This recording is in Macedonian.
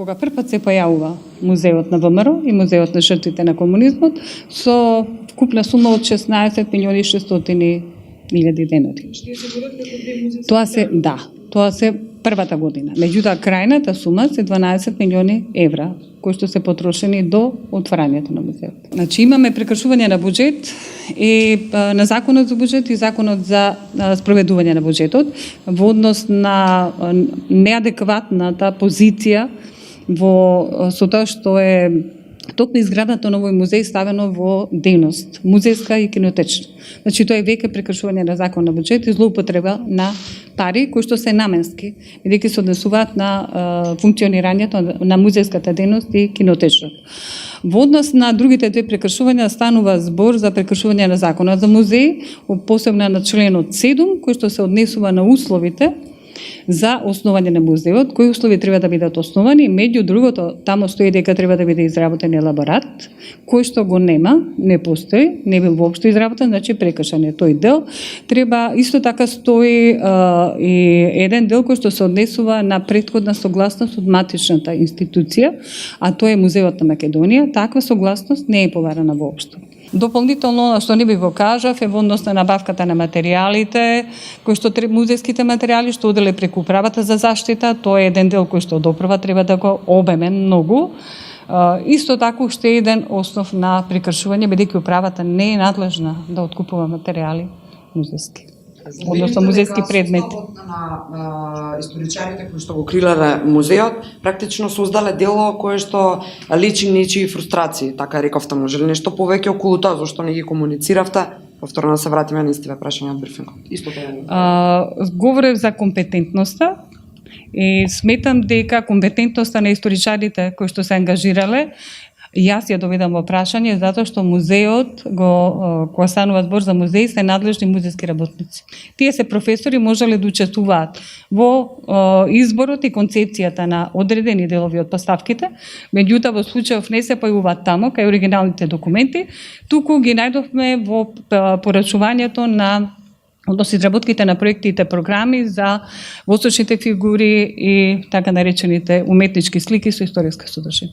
Кога првпат се појавува музеот на ВМРО и музеот на жртвите на комунизмот со вкупна сума од 16.600.000 денари. Тоа се првата година. Меѓутоа крајната сума се 12 милиони евра, кои што се потрошени до отварањето на музеот. Значи имаме прекршување на буџет и на законот за буџет и законот за спроведување на буџетот во однос на неадекватната позиција со тоа што е токму изградата на овој музеј ставено во дејност, музејска и кинотечна. Значи тоа е веќе прекршување на закон на буџет и злоупотреба на пари кои што се наменски, бидејќи се однесуваат на функционирањето на музејската дејност и кинотечната. Во однос на другите две прекршувања станува збор за прекршување на законот за музеј, посебно на членот 7, кој што се однесува на условите за основање на музеот, кои услови треба да бидат основани, меѓу другото таму стои дека треба да биде изработен елаборат, кој што го нема, не постои, не бил воопшто изработен, значи прекршен е тој дел. Треба исто така стои и еден дел кој што се однесува на претходна согласност од матичната институција, а тоа е Музеот на Македонија. Таква согласност не е побарана воопшто. Дополнително, она што не би го кажав, е во однос на набавката на материјалите, кои што музејските материјали што оделе преку управата за заштита, тоа е еден дел кој што од управа треба да го обемен многу. Исто така уште еден основ на прекршување, бидејќи управата не е надлежна да откупува материјали музејски. Односно музејски предмети. На историчарите кои што го крилеле музеот, практично создале дело кое што личи нечии фрустрации, така рековте, може ли нешто повеќе околу тоа, зашто не ги комунициравте? Повторно да се вратиме на истиве прашања од брифингот. Исто тоа. Говорев за компетентноста и сметам дека компетентноста на историчарите кои што се ангажирале, јас ја доведам во прашање затоа што музеот кога станува збор за музеј се надлежни музејски работници. Тие се професори, можеле да учествуваат во изборот и концепцијата на одредени делови од поставките, меѓутоа во случајов не се појавуваат таму кај оригиналните документи, туку ги најдовме во порачувањето на односно изработките на проектите програми за восточните фигури и така наречените уметнички слики со историска содржина.